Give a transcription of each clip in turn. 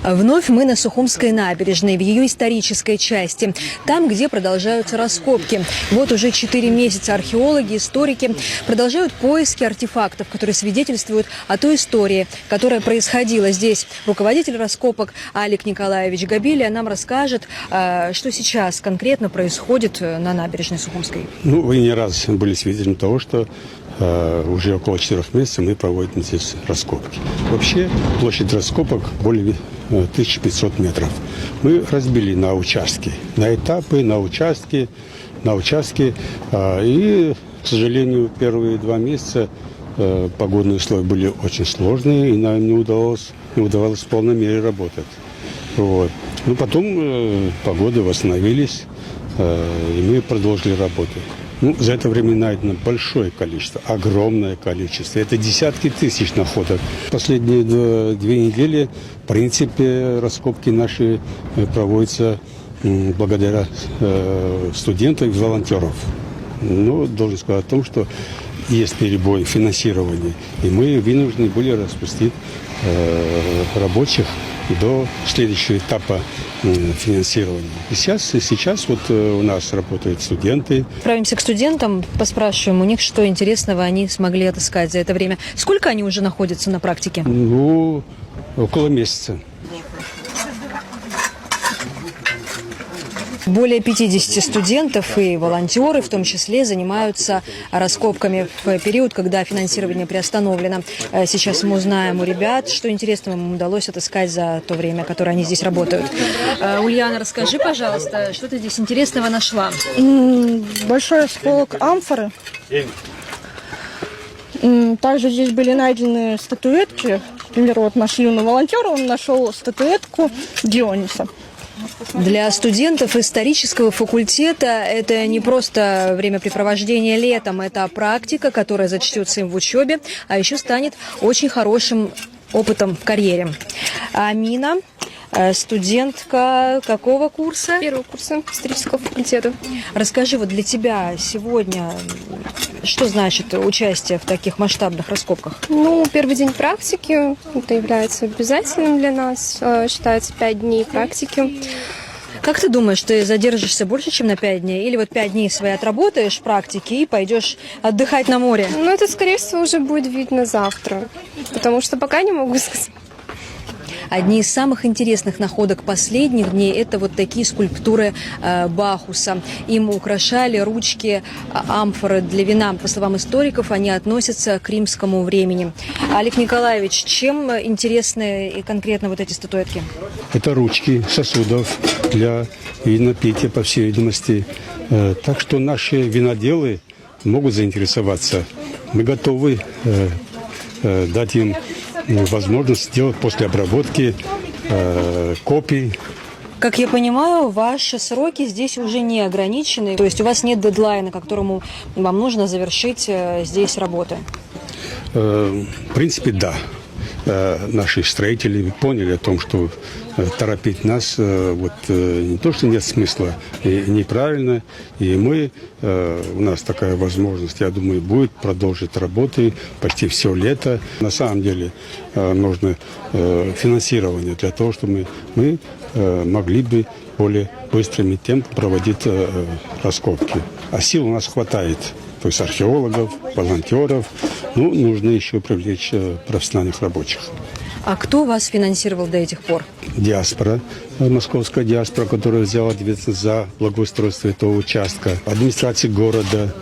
Вновь мы на Сухумской набережной, в ее исторической части, там, где продолжаются раскопки. Вот уже 4 месяца археологи, историки продолжают поиски артефактов, которые свидетельствуют о той истории, которая происходила здесь. Руководитель раскопок Алик Николаевич Габилия нам расскажет, что сейчас конкретно происходит на набережной Сухумской. Вы не раз были свидетелем того, что уже около 4 месяцев мы проводим здесь раскопки. Вообще площадь раскопок более 1500 метров. Мы разбили на участки, на этапы, на участки. И, к сожалению, первые 2 месяца погодные условия были очень сложные, и нам не удавалось в полной мере работать. Вот. Но потом погоды восстановились, и мы продолжили работу. За это время найдено большое количество, огромное количество. Это десятки тысяч находок. Последние 2 недели, в принципе, раскопки наши проводятся благодаря студентам и волонтеров. Но должен сказать о том, что есть перебой финансирования, и мы вынуждены были распустить рабочих до следующего этапа финансирования. И сейчас вот у нас работают студенты. Отправимся к студентам, поспрашиваем у них, что интересного они смогли отыскать за это время. Сколько они уже находятся на практике? Около месяца. Более 50 студентов и волонтеры, в том числе, занимаются раскопками в период, когда финансирование приостановлено. Сейчас мы узнаем у ребят, что интересного им удалось отыскать за то время, которое они здесь работают. Ульяна, расскажи, пожалуйста, что ты здесь интересного нашла? Большой осколок амфоры. Также здесь были найдены статуэтки. Например, вот наш юный волонтер, он нашел статуэтку Диониса. Для студентов исторического факультета это не просто времяпрепровождение летом, это практика, которая зачтется им в учебе, а еще станет очень хорошим опытом в карьере. Амина, студентка какого курса? 1-го курса исторического факультета. Расскажи, вот для тебя сегодня что значит участие в таких масштабных раскопках? Первый день практики, это является обязательным для нас, считается 5 дней практики. Как ты думаешь, ты задержишься больше, чем на 5 дней? Или вот 5 дней свои отработаешь в практике и пойдешь отдыхать на море? Это, скорее всего, уже будет видно завтра, потому что пока не могу сказать. Одни из самых интересных находок последних дней – это вот такие скульптуры Бахуса. Им украшали ручки амфоры для вина. По словам историков, они относятся к римскому времени. Алик Николаевич, чем интересны и конкретно вот эти статуэтки? Это ручки сосудов для винопития, по всей видимости. Так что наши виноделы могут заинтересоваться. Мы готовы дать им возможность сделать после обработки копий. Как я понимаю, ваши сроки здесь уже не ограничены, то есть у вас нет дедлайна, к которому вам нужно завершить здесь работы? В принципе, да. Наши строители поняли о том, что торопить нас не то, что нет смысла, и неправильно. И у нас такая возможность, я думаю, будет продолжить работы почти все лето. На самом деле нужно финансирование для того, чтобы мы могли бы более быстрыми темпами проводить раскопки. А сил у нас хватает. То есть археологов, волонтеров. Нужно еще привлечь профессиональных рабочих. А кто вас финансировал до этих пор? Диаспора, московская диаспора, которая взяла ответственность за благоустройство этого участка. Администрация города.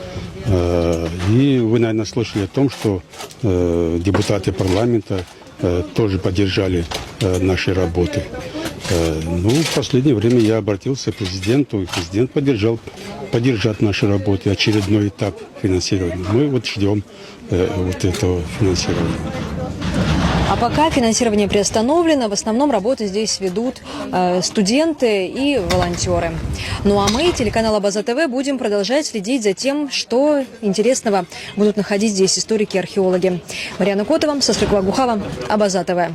И вы, наверное, слышали о том, что депутаты парламента тоже поддержали наши работы. В последнее время я обратился к президенту, и президент поддержать наши работы, очередной этап финансирования. Мы ждем этого финансирования. А пока финансирование приостановлено, в основном работы здесь ведут студенты и волонтеры. А мы, телеканал Абаза ТВ, будем продолжать следить за тем, что интересного будут находить здесь историки и археологи. Марьяна Котова, Сасрыкова Гухава, Абаза ТВ.